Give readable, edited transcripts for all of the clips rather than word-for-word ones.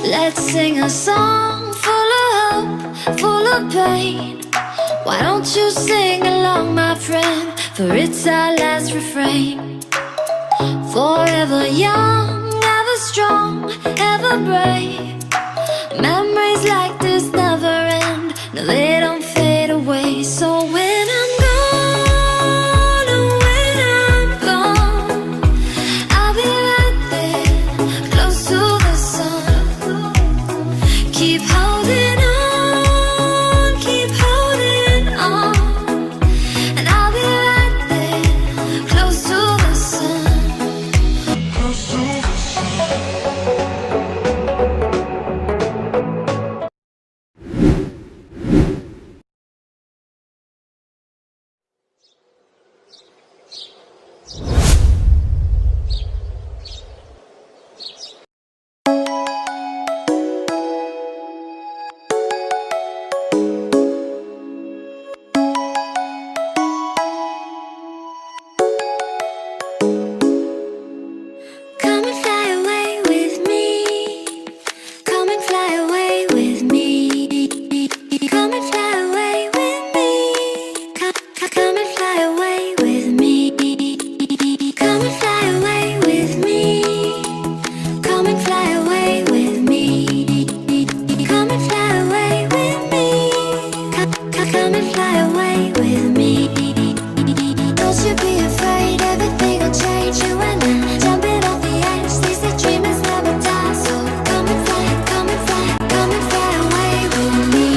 Let's sing a song full of hope, full of pain. Why don't you sing along, my friend? For it's our last refrain. Forever young, ever strong, ever brave. Memories like this never end. No, they don't fade away. So when I'm gone, oh, when I'm gone, I'll be right there, close to the sun. Keep holding on, keep holding on, and I'll be right there, close to the sun. Close to the sun. Come and fly away with me. Come and fly away with me. Come and fly away with me. Come and fly away with me. Come and fly away with me. Come and fly away with me. Come and fly away with me. Come and fly away with me. Don't you be afraid, everything will change. You and I jumping off the edge. They say dreamers never die. So come and fly, come and fly, come and fly away with me.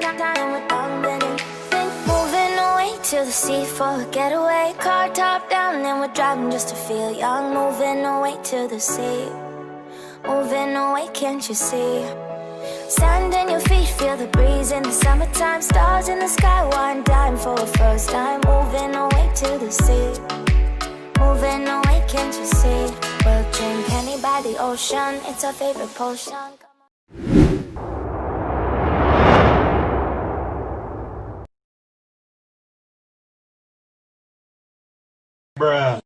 We're to the sea for a getaway. Car top down and we're driving just to feel young. Moving away to the sea. Moving away, can't you see? Sand in your feet, feel the breeze in the summertime. Stars in the sky, one dime for a first time. Moving away to the sea. Moving away, can't you see? We'll drink honey by the ocean. It's our favorite potion. Bruh.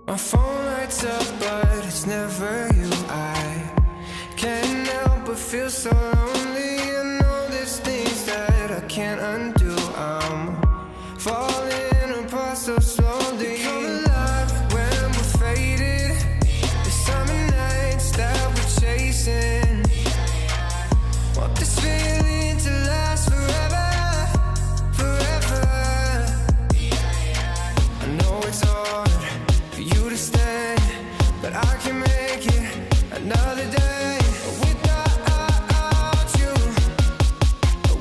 My phone lights up, but it's never you. I can't help but feel so lonely. I know there's things that I can't undo. I'm falling apart so slowly. Come alive when we're faded. The summer nights that we're chasing. Want this feeling to last forever, forever. I know it's hard for you to stay, but I can make it another day without you,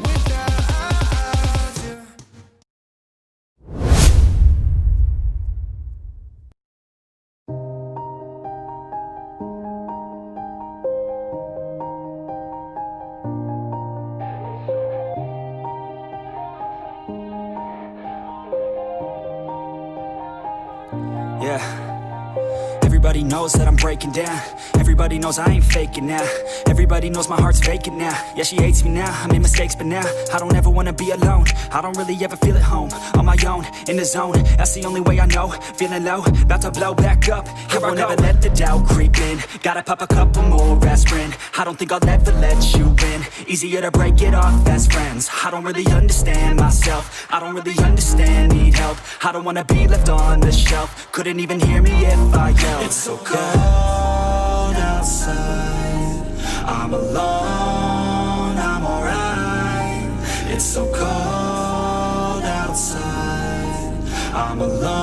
without Everybody knows that I'm breaking down. Everybody knows I ain't faking now. Everybody knows my heart's vacant now. Yeah, she hates me now, I made mistakes but now I don't ever wanna be alone. I don't really ever feel at home. On my own, in the zone, that's the only way I know. Feeling low, about to blow back up. I won't ever let the doubt creep in. Gotta pop a couple more aspirin. I don't think I'll ever let you in. Easier to break it off best friends. I don't really understand myself. I don't really understand, need help. I don't wanna be left on the shelf. Couldn't even hear me if I yelled. It's so cold outside, I'm alone, I'm alright. It's so cold outside, I'm alone.